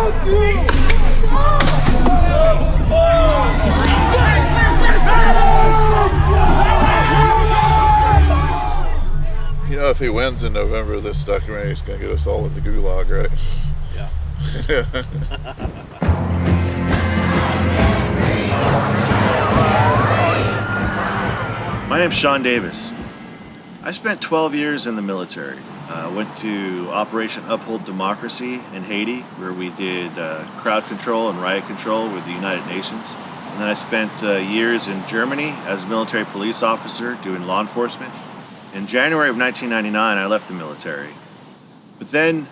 You know, if he wins in November, this documentary is going to get us all in the gulag, right? Yeah. My name's Sean Davis. I spent 12 years in the military. Went to Operation Uphold Democracy in Haiti, where we did crowd control and riot control with the United Nations. And then I spent years in Germany as a military police officer doing law enforcement. In January of 1999, I left the military. But then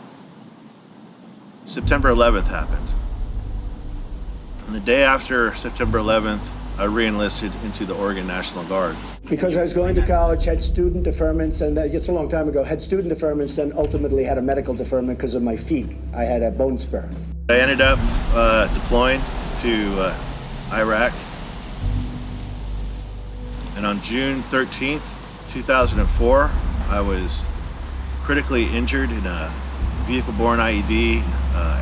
September 11th happened. And the day after September 11th, I re-enlisted into the Oregon National Guard. Because I was going to college, had student deferments, and it's a long time ago, had student deferments, then ultimately had a medical deferment because of my feet. I had a bone spur. I ended up deploying to Iraq. And on June 13th, 2004, I was critically injured in a vehicle-borne IED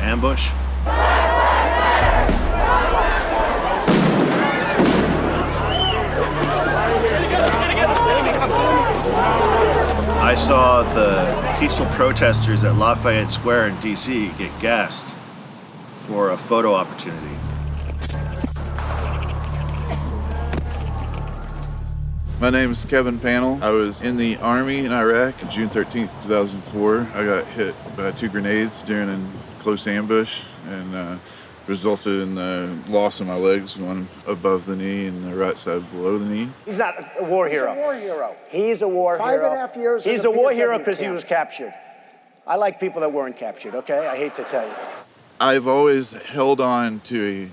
ambush. I saw the peaceful protesters at Lafayette Square in DC get gassed for a photo opportunity. My name is Kevin Panel. I was in the Army in Iraq June 13th, 2004. I got hit by 2 grenades during a close ambush and resulted in the loss of my legs, one above the knee and the right side below the knee. He's not a war hero. He's a war hero. He's a war hero. 5.5 years. He's a war hero because he was captured. I like people that weren't captured, okay? I hate to tell you. I've always held on to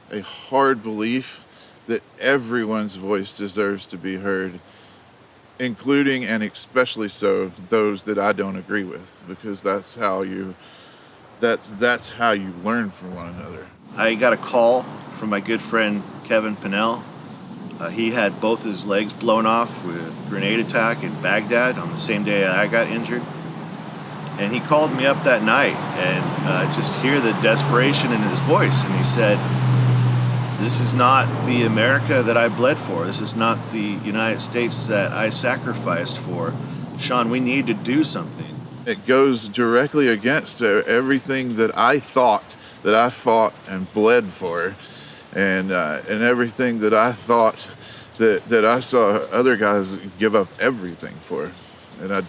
a hard belief that everyone's voice deserves to be heard, including and especially so those that I don't agree with, because that's how you learn from one another. I got a call from my good friend Kevin Panel. He had both his legs blown off with a grenade attack in Baghdad on the same day I got injured. And he called me up that night, and I just hear the desperation in his voice, and he said, "This is not the America that I bled for. This is not the United States that I sacrificed for. Sean, we need to do something." It goes directly against everything that I thought that I fought and bled for, and everything that I thought that I saw other guys give up everything for. And I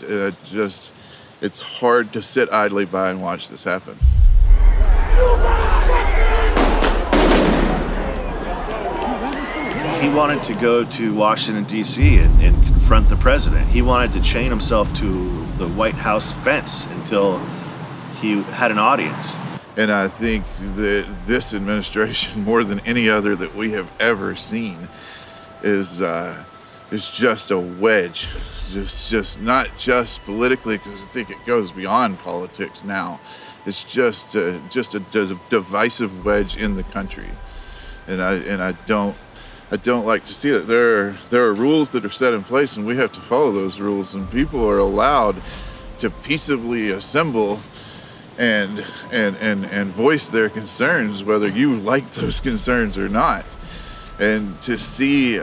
just, it's hard to sit idly by and watch this happen. He wanted to go to Washington, D.C. and confront the president. He wanted to chain himself to the White House fence until he had an audience. And I think that this administration, more than any other that we have ever seen, is just a wedge. Just not just politically, because I think it goes beyond politics now. It's just a divisive wedge in the country, and I don't like to see it. There are rules that are set in place, and we have to follow those rules. And people are allowed to peaceably assemble and voice their concerns, whether you like those concerns or not. And to see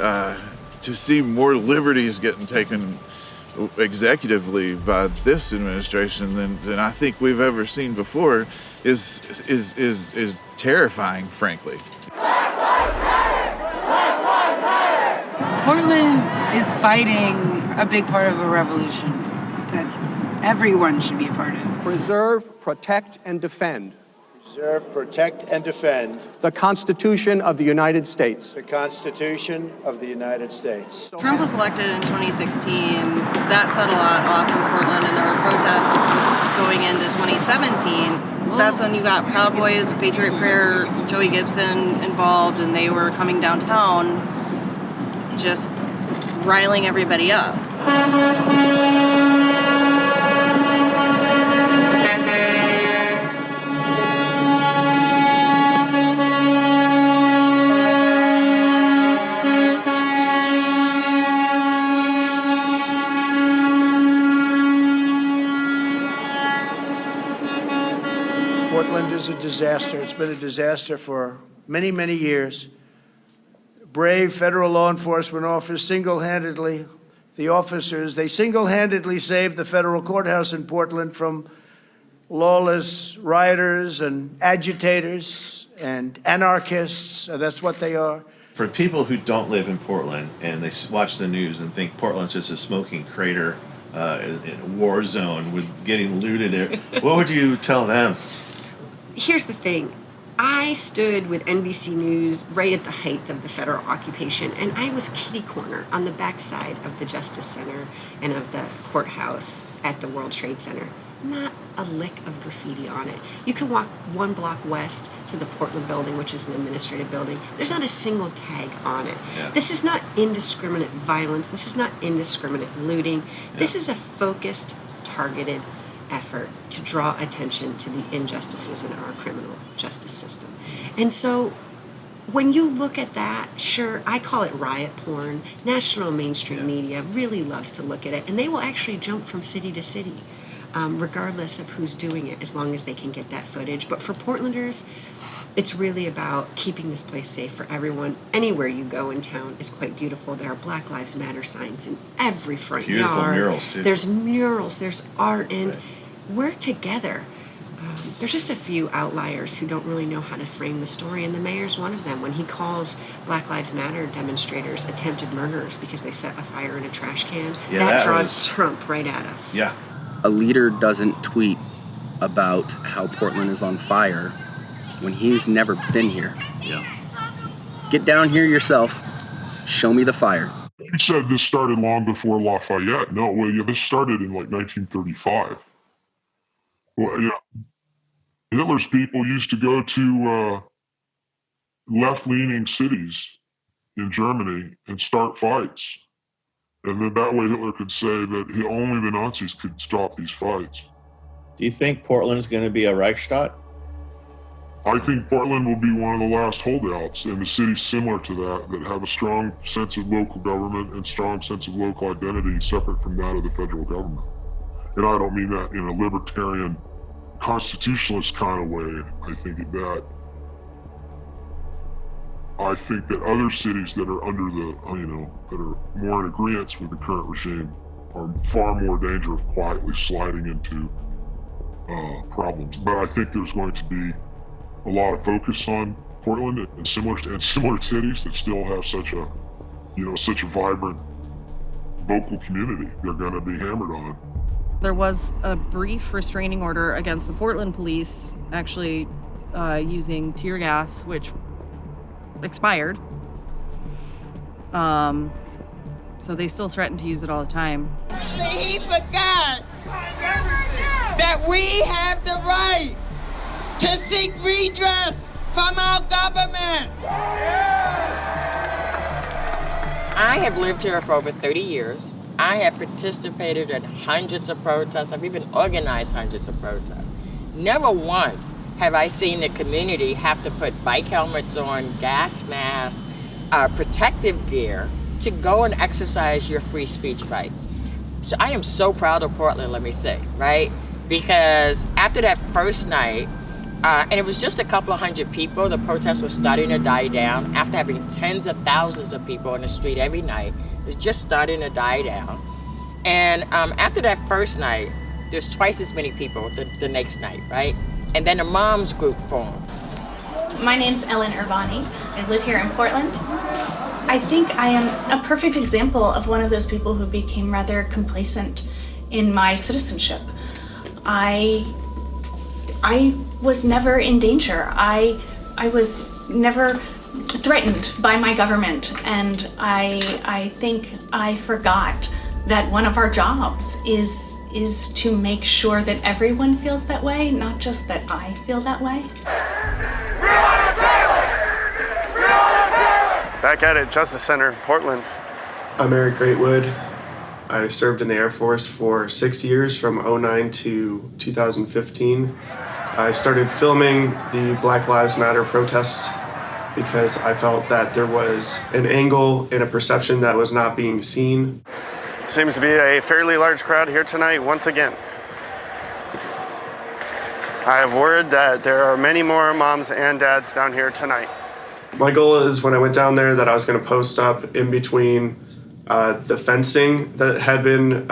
more liberties getting taken executively by this administration than I think we've ever seen before is terrifying, frankly. Portland is fighting a big part of a revolution that everyone should be a part of. Preserve, protect, and defend. Preserve, protect, and defend The Constitution of the United States. the Constitution of the United States. Trump was elected in 2016. That set a lot off in Portland, and there were protests going into 2017. That's when you got Proud Boys, Patriot Prayer, Joey Gibson involved, and they were coming downtown just riling everybody up. Portland is is a disaster. It's been a disaster for many, many years. Brave federal law enforcement officers single-handedly saved the federal courthouse in Portland from lawless rioters and agitators and anarchists. That's what they are. For people who don't live in Portland and they watch the news and think Portland's just a smoking crater in a war zone with getting looted, what would you tell them? Here's the thing. I stood with NBC News right at the height of the federal occupation, and I was kitty corner on the backside of the Justice Center and of the courthouse at the World Trade Center. Not a lick of graffiti on it. You can walk 1 block west to the Portland building, which is an administrative building. There's not a single tag on it. Yeah. This is not indiscriminate violence. This is not indiscriminate looting. Yeah. This is a focused, targeted effort to draw attention to the injustices in our criminal justice system. And so when you look at that, sure, I call it riot porn. National mainstream media really loves to look at it, and they will actually jump from city to city, regardless of who's doing it, as long as they can get that footage. But for Portlanders, it's really about keeping this place safe for everyone. Anywhere you go in town is quite beautiful. There are Black Lives Matter signs in every front yard. Beautiful murals, too. There's murals, there's art, and we're together. There's just a few outliers who don't really know how to frame the story, and the mayor's one of them when he calls Black Lives Matter demonstrators attempted murderers because they set a fire in a trash can. That draws Trump right at us. Yeah. A leader doesn't tweet about how Portland is on fire when he's never been here. Yeah. Get down here yourself. Show me the fire. You said this started long before Lafayette. No, well, this started in like 1935. Well, yeah. Hitler's people used to go to left-leaning cities in Germany and start fights. And then that way Hitler could say that only the Nazis could stop these fights. Do you think Portland's going to be a Reichsstadt? I think Portland will be one of the last holdouts, and the cities similar to that have a strong sense of local government and strong sense of local identity separate from that of the federal government. And I don't mean that in a libertarian, constitutionalist kind of way. I think that other cities that are under the, that are more in agreement with the current regime are far more danger of quietly sliding into problems. But I think there's going to be a lot of focus on Portland and similar cities that still have such a vibrant vocal community. They're going to be hammered on. There was a brief restraining order against the Portland police, actually using tear gas, which expired. So they still threaten to use it all the time. He forgot that we have the right to seek redress from our government. I have lived here for over 30 years. I have participated in hundreds of protests. I've even organized hundreds of protests. Never once have I seen the community have to put bike helmets on, gas masks, protective gear to go and exercise your free speech rights. So I am so proud of Portland, let me say, right? Because after that first night, and it was just a couple of hundred people, the protest was starting to die down. After having tens of thousands of people on the street every night, it was just starting to die down. And after that first night, there's twice as many people the next night, right? And then a mom's group formed. My name's Ellen Urbani. I live here in Portland. I think I am a perfect example of one of those people who became rather complacent in my citizenship. I was never in danger. I was never threatened by my government, and I think I forgot that one of our jobs is to make sure that everyone feels that way, not just that I feel that way. Back at it, Justice Center, Portland. I'm Eric Greatwood. I served in the Air Force for 6 years, from 2009 to 2015. I started filming the Black Lives Matter protests because I felt that there was an angle and a perception that was not being seen. Seems to be a fairly large crowd here tonight once again. I have word that there are many more moms and dads down here tonight. My goal is when I went down there that I was going to post up in between the fencing that had been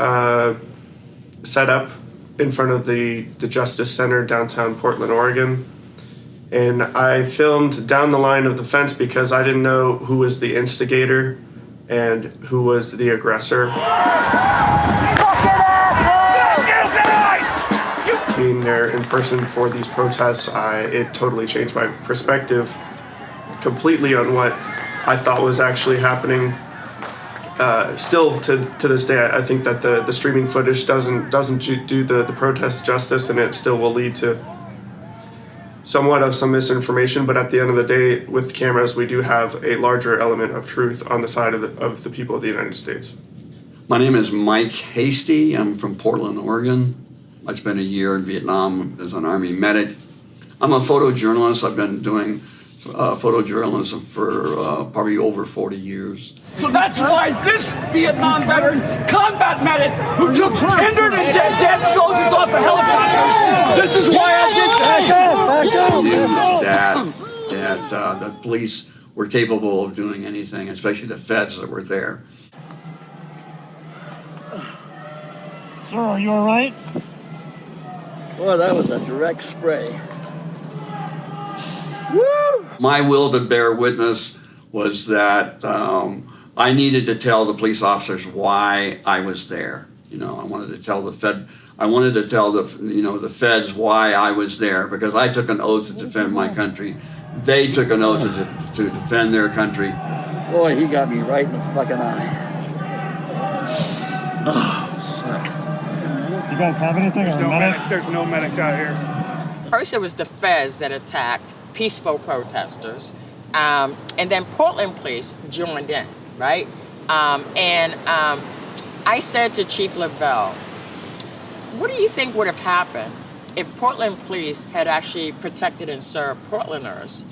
set up in front of the Justice Center downtown Portland, Oregon. And I filmed down the line of the fence because I didn't know who was the instigator and who was the aggressor. Being there in person for these protests, it totally changed my perspective completely on what I thought was actually happening. Still to this day, I think that the streaming footage doesn't do the protest justice, and it still will lead to somewhat of some misinformation. But at the end of the day, with cameras, we do have a larger element of truth on the side of the people of the United States. My name is Mike Hasty. I'm from Portland, Oregon. I spent a year in Vietnam as an Army medic. I'm a photojournalist. I've been doing photojournalism for probably over 40 years. So that's why this Vietnam veteran, combat medic, who took injured and dead soldiers off the helicopters, this is why I did that. I knew that the police were capable of doing anything, especially the feds that were there. Sir, are you all right? Boy, that was a direct spray. Woo! My will to bear witness was that I needed to tell the police officers why I was there. You know, I wanted to tell the the feds why I was there, because I took an oath to defend my country. They took an oath to defend their country. Boy, he got me right in the fucking eye. Oh, fuck. You guys have anything? There's no medics out here. First, it was the feds that attacked peaceful protesters, and then Portland police joined in, right? I said to Chief Lavelle, what do you think would have happened if Portland police had actually protected and served Portlanders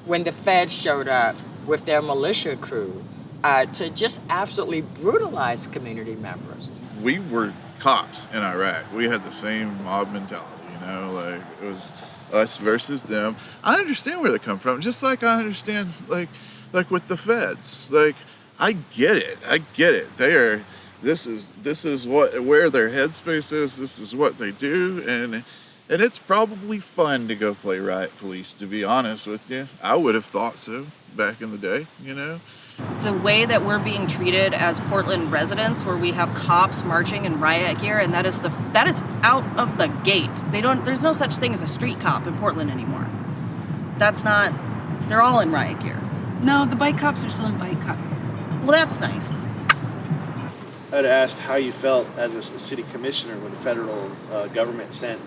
when the feds showed up with their militia crew to just absolutely brutalize community members? We were cops in Iraq. We had the same mob mentality, like it was us versus them. I understand where they come from, just like I understand like with the feds. Like I get it. This is where their headspace is. This is what they do, and it's probably fun to go play riot police, to be honest with you. I would have thought so back in the day, The way that we're being treated as Portland residents, where we have cops marching in riot gear, and that is out of the gate. There's no such thing as a street cop in Portland anymore. They're all in riot gear. No, the bike cops are still in bike cop gear. Well, that's nice. I'd asked how you felt as a city commissioner when the federal government sent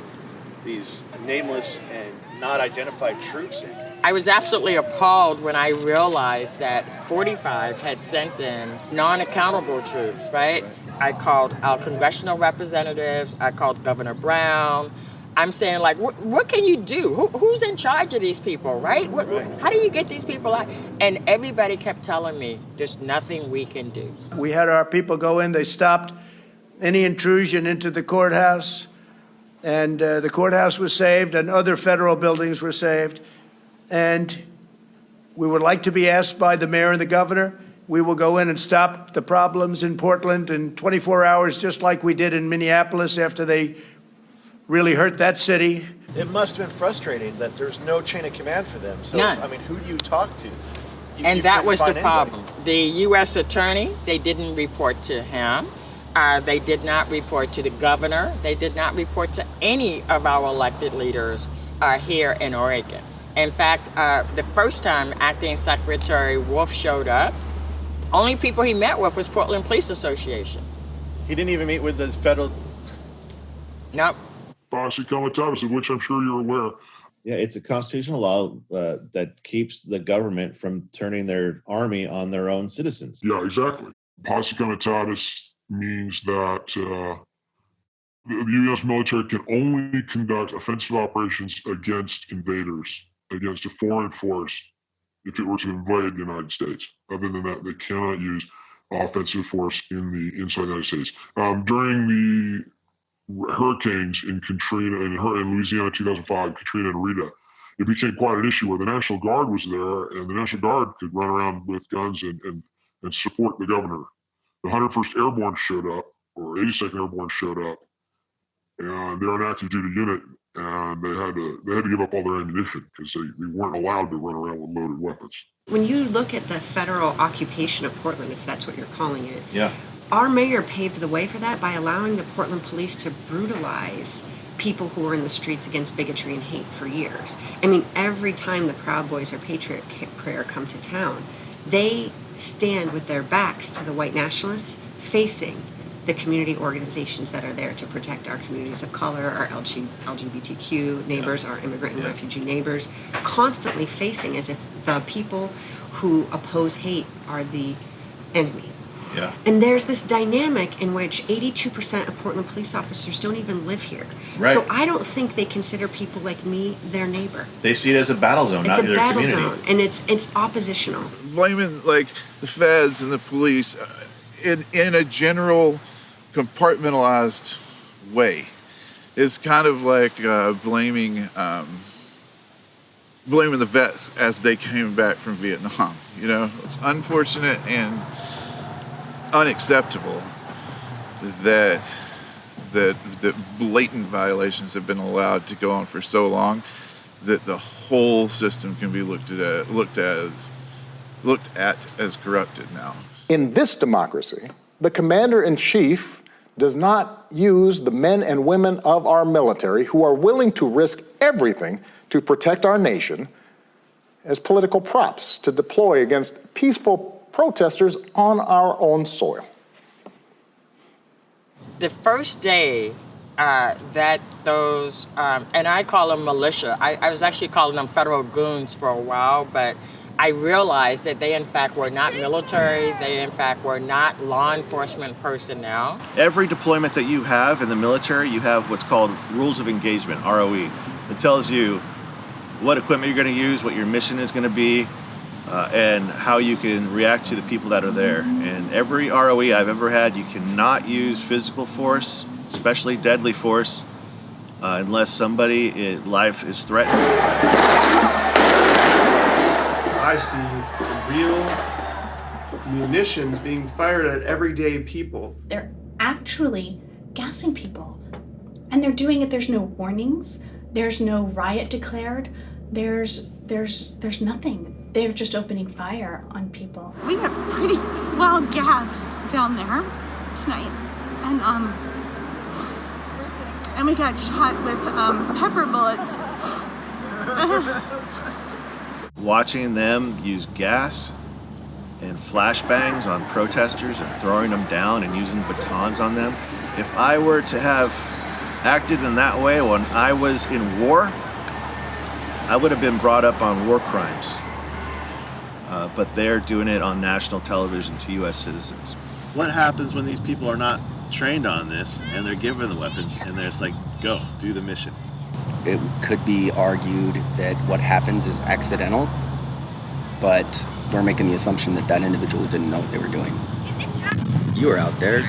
these nameless and not identified troops in. I was absolutely appalled when I realized that 45 had sent in non-accountable troops, right? I called our congressional representatives, I called Governor Brown. I'm saying, like, what can you do? Who's in charge of these people, right? How do you get these people out? And everybody kept telling me, there's nothing we can do. We had our people go in. They stopped any intrusion into the courthouse, and the courthouse was saved, and other federal buildings were saved. And we would like to be asked by the mayor and the governor. We will go in and stop the problems in Portland in 24 hours, just like we did in Minneapolis after they really hurt that city. It must have been frustrating that there's no chain of command for them. So, None. I mean, who do you talk to? And that was the anybody. problem. The U.S. attorney, they didn't report to him. They did not report to the governor. They did not report to any of our elected leaders here in Oregon. In fact, the first time Acting Secretary Wolf showed up, only people he met with was Portland Police Association. He didn't even meet with the federal... Nope. Posse Comitatus, of which I'm sure you're aware. Yeah, it's a constitutional law that keeps the government from turning their army on their own citizens. Yeah, exactly. Posse Comitatus means that the U.S. military can only conduct offensive operations against invaders, against a foreign force, if it were to invade the United States. Other than that, they cannot use offensive force inside the United States. During hurricanes in Katrina and in Louisiana 2005, Katrina and Rita, it became quite an issue where the National Guard was there, and the National Guard could run around with guns and support the governor. The 101st Airborne showed up, or 82nd Airborne showed up, and they're an active duty unit, and they had to give up all their ammunition because they weren't allowed to run around with loaded weapons. When you look at the federal occupation of Portland, if that's what you're calling it, Yeah. our mayor paved the way for that by allowing the Portland police to brutalize people who were in the streets against bigotry and hate for years. I mean, every time the Proud Boys or Patriot Prayer come to town, they stand with their backs to the white nationalists, facing the community organizations that are there to protect our communities of color, our LGBTQ neighbors, our immigrant and refugee neighbors, constantly facing as if the people who oppose hate are the enemy. Yeah. And there's this dynamic in which 82% of Portland police officers don't even live here. Right. So I don't think they consider people like me their neighbor. They see it as a battle zone, It's not a their battle community. zone, and it's oppositional. Blaming like the feds and the police in a general compartmentalized way is kind of like blaming the vets as they came back from Vietnam. You know, it's unfortunate and unacceptable that blatant violations have been allowed to go on for so long that the whole system can be looked at as corrupted now. In this democracy, the commander-in-chief does not use the men and women of our military who are willing to risk everything to protect our nation as political props to deploy against peaceful protesters on our own soil. The first day that those, and I call them militia, I was actually calling them federal goons for a while, but I realized that they in fact were not military, they in fact were not law enforcement personnel. Every deployment that you have in the military, you have what's called rules of engagement, ROE. It tells you what equipment you're going to use, what your mission is going to be, and how you can react to the people that are there. And every ROE I've ever had, you cannot use physical force, especially deadly force, unless somebody's life is threatened. I see real munitions being fired at everyday people. They're actually gassing people. And they're doing it, there's no warnings, there's no riot declared, there's nothing. They're just opening fire on people. We got pretty well gassed down there tonight. And we got shot with pepper bullets. Watching them use gas and flashbangs on protesters and throwing them down and using batons on them. If I were to have acted in that way when I was in war, I would have been brought up on war crimes. But they're doing it on national television to U.S. citizens. What happens when these people are not trained on this and they're given the weapons and they're just like, go, do the mission? It could be argued that what happens is accidental, but we're making the assumption that that individual didn't know what they were doing. You were out there.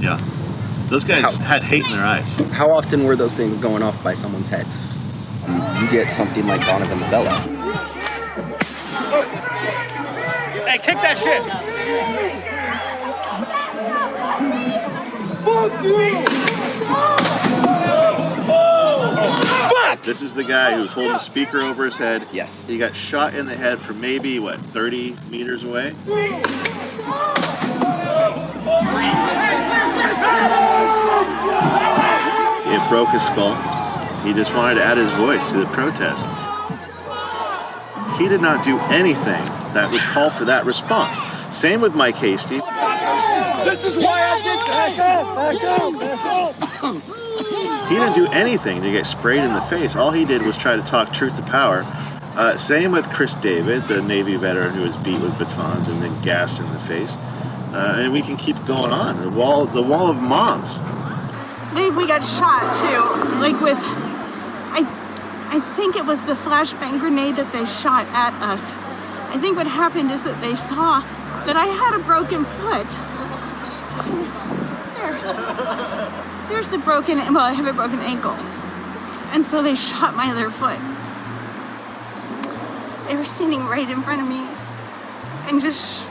Yeah. Those guys had hate in their eyes. How often were those things going off by someone's heads? You get something like Donovan Novella. Hey, kick that shit! Fuck you! This is the guy who was holding a speaker over his head. Yes. He got shot in the head from maybe, 30 meters away? It broke his skull. He just wanted to add his voice to the protest. He did not do anything that would call for that response. Same with Mike Hasty. This is why I did that! Back up! He didn't do anything to get sprayed in the face. All he did was try to talk truth to power. Same with Chris David, the Navy veteran who was beat with batons and then gassed in the face. And we can keep going on. The wall of moms. We got shot too, like with, I think it was the flashbang grenade that they shot at us. I think what happened is that they saw that I had a broken foot. there's the broken, well, I have a broken ankle. And so they shot my other foot. They were standing right in front of me and just,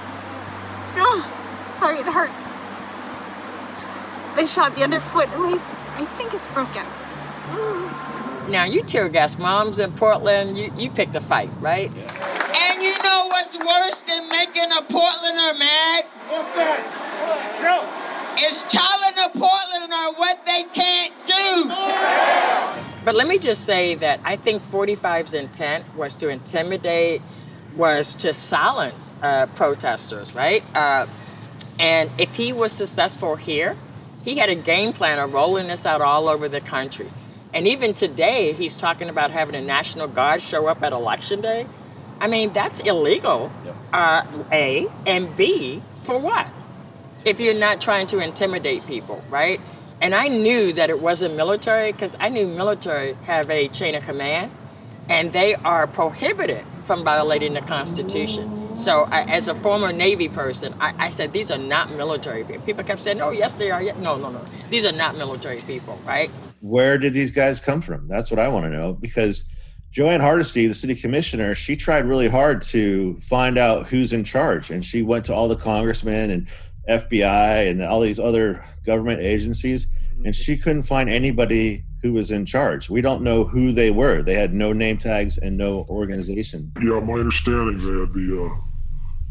sorry, it hurts. They shot the other foot and I think it's broken. Now, you tear gas moms in Portland, you picked a fight, right? And you know what's worse than making a Portlander mad? What's that? Joe. It's telling a Portlander what they can't do. But let me just say that I think 45's intent was to intimidate, was to silence protesters, right? And if he was successful here, he had a game plan of rolling this out all over the country. And even today, he's talking about having a National Guard show up at Election Day. I mean, that's illegal, A, and B, for what? If you're not trying to intimidate people, right? And I knew that it wasn't military because I knew military have a chain of command and they are prohibited from violating the Constitution. So as a former Navy person, I said, these are not military people. People kept saying, oh, yes, they are. No. These are not military people, right? Where did these guys come from? That's what I want to know, because Joanne Hardesty, the city commissioner, she tried really hard to find out who's in charge. And she went to all the congressmen and FBI and all these other government agencies, and she couldn't find anybody who was in charge. We don't know who they were. They had no name tags and no organization. Yeah, my understanding that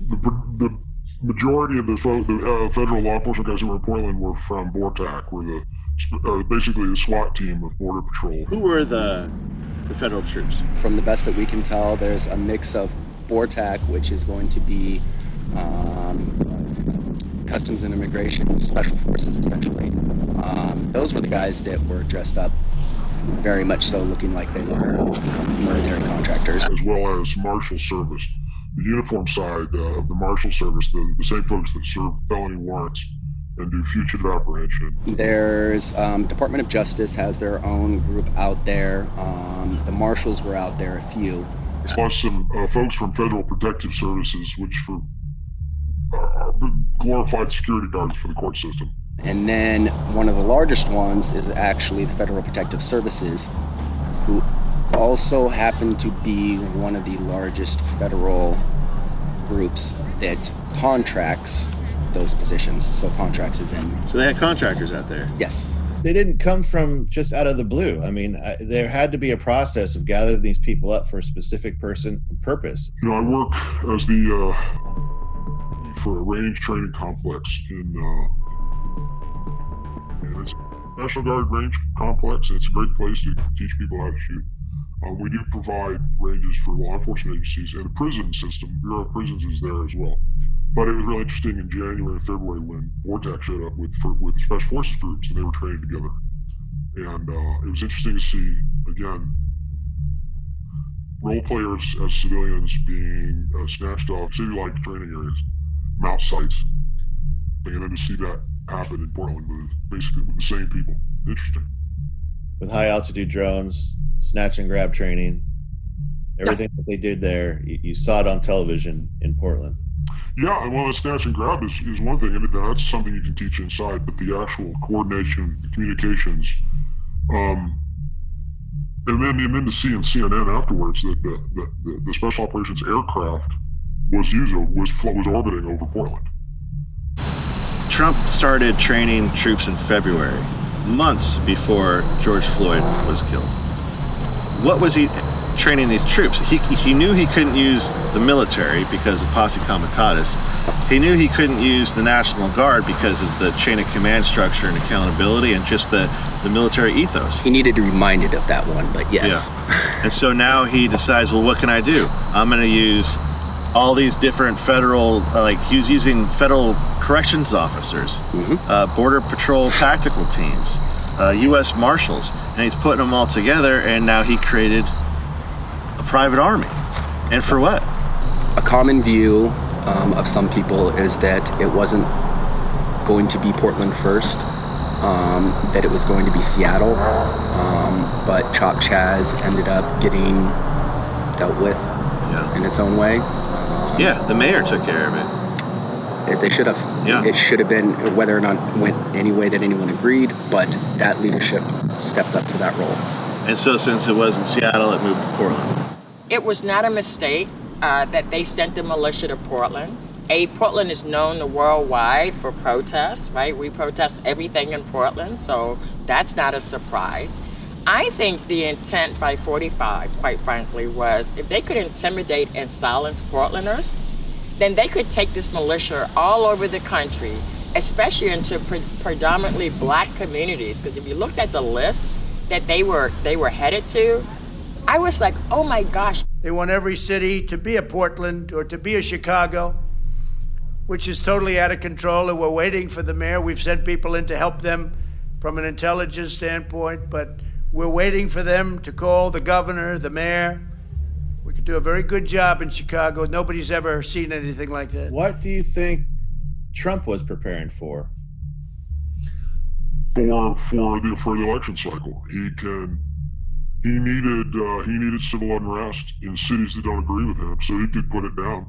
the majority of the federal law enforcement guys who were in Portland were from BORTAC, were basically the SWAT team of Border Patrol. Who were the federal troops? From the best that we can tell, there's a mix of BORTAC, which is going to be Customs and Immigration, Special Forces essentially. Those were the guys that were dressed up very much so, looking like they were military contractors. As well as Marshal Service. The uniform side of the Marshal Service, the same folks that serve felony warrants and do fugitive apprehension. There's Department of Justice has their own group out there. The Marshals were out there, a few. Plus some folks from Federal Protective Services, which are glorified security guards for the court system. And then one of the largest ones is actually the Federal Protective Services, who also happen to be one of the largest federal groups that contracts those positions. So contracts is in. So they had contractors out there? Yes. They didn't come from just out of the blue. I mean, there had to be a process of gathering these people up for a specific purpose. You know, I work as for a range training complex it's National Guard range complex. It's a great place to teach people how to shoot. We do provide ranges for law enforcement agencies, and the prison system, Bureau of Prisons, is there as well. But it was really interesting in January and February when BORTAC showed up with Special Forces groups, and they were training together. And it was interesting to see, again, role players as civilians being snatched off city-like training areas, mount sites, and then to see that happen in Portland with the same people. Interesting. With high altitude drones, snatch and grab training, everything that they did there, you saw it on television in Portland. Yeah, well, the snatch and grab is one thing, and that's something you can teach inside, but the actual coordination, the communications, and then to see in CNN afterwards that the Special Operations aircraft was orbiting over Portland. Trump started training troops in February, months before George Floyd was killed. What was he training these troops? He knew he couldn't use the military because of Posse Comitatus. He knew he couldn't use the National Guard because of the chain of command structure and accountability and just the military ethos. He needed to be reminded of that one, but yes. Yeah. And so now he decides, well, what can I do? I'm going to use all these different federal, he's using federal corrections officers, Border Patrol tactical teams, U.S. Marshals, and he's putting them all together, and now he created a private army. And for what? A common view of some people is that it wasn't going to be Portland first, that it was going to be Seattle, but Chop Chaz ended up getting dealt with in its own way. Yeah, the mayor took care of it. As they should have. Yeah. It should have been, whether or not it went any way that anyone agreed, but that leadership stepped up to that role. And so since it was in Seattle, it moved to Portland. It was not a mistake that they sent the militia to Portland. Portland is known worldwide for protests, right? We protest everything in Portland, so that's not a surprise. I think the intent by 45, quite frankly, was if they could intimidate and silence Portlanders, then they could take this militia all over the country, especially into predominantly black communities. Because if you looked at the list that they were headed to, I was like, oh my gosh. They want every city to be a Portland or to be a Chicago, which is totally out of control, and we're waiting for the mayor. We've sent people in to help them from an intelligence standpoint, but we're waiting for them to call the governor, the mayor. We could do a very good job in Chicago. Nobody's ever seen anything like that. What do you think Trump was preparing for? For the election cycle, he needed civil unrest in cities that don't agree with him, so he could put it down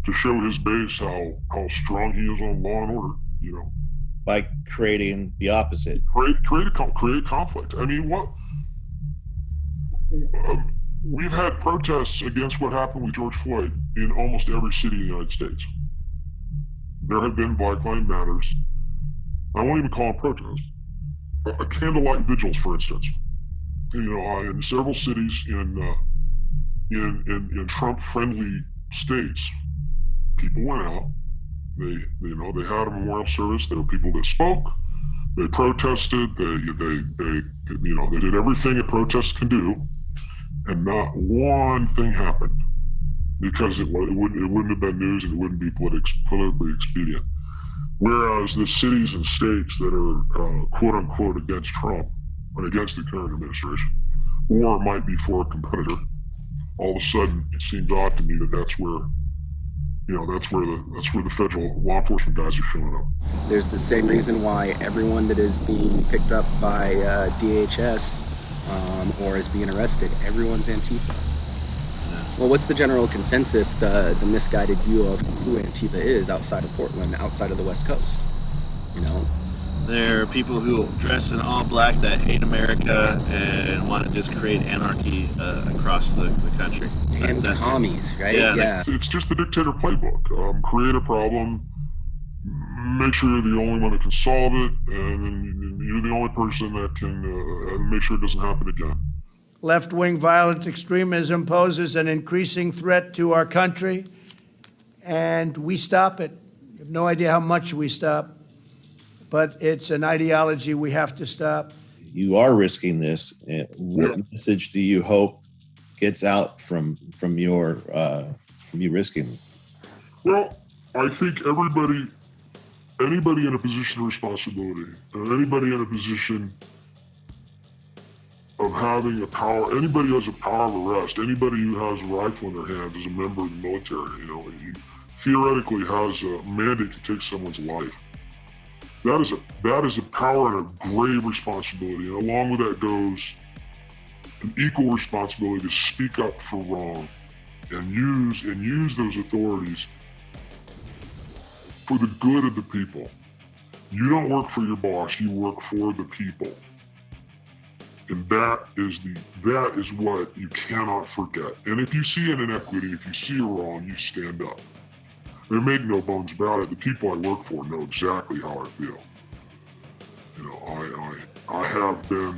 to show his base how strong he is on law and order. You know, by creating the opposite. Create conflict. I mean, what? We've had protests against what happened with George Floyd in almost every city in the United States. There have been Black Lives Matters. I won't even call them protests. Candlelight vigils, for instance. You know, in several cities in Trump-friendly states, people went out. They had a memorial service. There were people that spoke. They protested. They did everything a protest can do, and not one thing happened because it wouldn't have been news and it wouldn't be politically expedient. Whereas the cities and states that are quote unquote against Trump and against the current administration, or might be for a competitor, all of a sudden it seems odd to me that that's where the federal law enforcement guys are showing up. There's the same reason why everyone that is being picked up by DHS or is being arrested, everyone's Antifa. Well, what's the general consensus, the misguided view of who Antifa is outside of Portland, outside of the West Coast? You know? There are people who dress in all black that hate America and want to just create anarchy across the country. Damn commies, right? Yeah. It's just the dictator playbook. Create a problem, make sure you're the only one that can solve it, and you're the only person that can make sure it doesn't happen again. Left-wing violent extremism poses an increasing threat to our country, and we stop it. You have no idea how much we stop, but it's an ideology we have to stop. You are risking this. What message do you hope gets out from you risking? Well, I think anybody in a position of responsibility, anybody in a position of having a power, anybody who has a power of arrest, anybody who has a rifle in their hands is a member of the military. You know, he theoretically has a mandate to take someone's life. That is a power and a grave responsibility, and along with that goes an equal responsibility to speak up for wrong and use those authorities for the good of the people. You don't work for your boss, you work for the people. And that is what you cannot forget. And if you see an inequity, if you see a wrong, you stand up. And make no bones about it, the people I work for know exactly how I feel. You know, I have been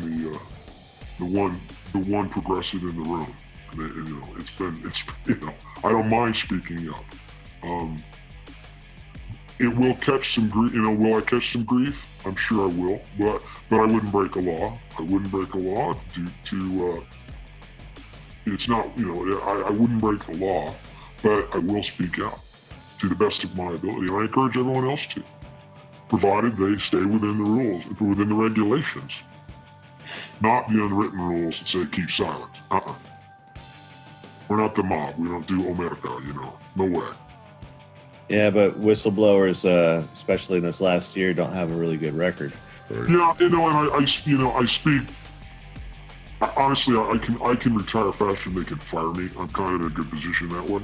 the one progressive in the room. And you know, I don't mind speaking up. It will catch some grief. You know, will I catch some grief? I'm sure I will, but I wouldn't break a law. I wouldn't break a law to it's not, you know, I wouldn't break the law, but I will speak out to the best of my ability. And I encourage everyone else to, provided they stay within the rules, within the regulations, not the unwritten rules that say keep silent. We're not the mob. We don't do omerta, you know, no way. Yeah, but whistleblowers, especially in this last year, don't have a really good record. Yeah, you know, and I speak. Honestly, I can retire faster than they can fire me. I'm kind of in a good position that way.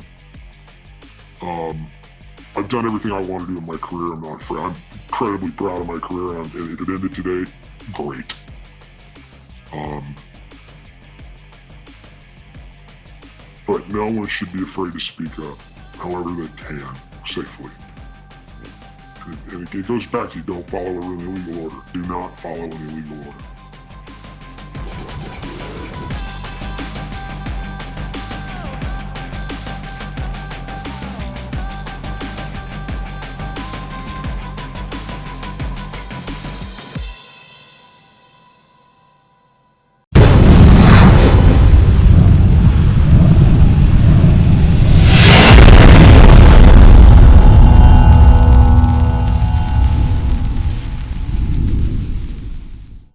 I've done everything I want to do in my career. I'm not afraid. I'm incredibly proud of my career. And if it ended today, great. But no one should be afraid to speak up, however they can, safely. And it goes back to, don't follow an illegal order. Do not follow an illegal order.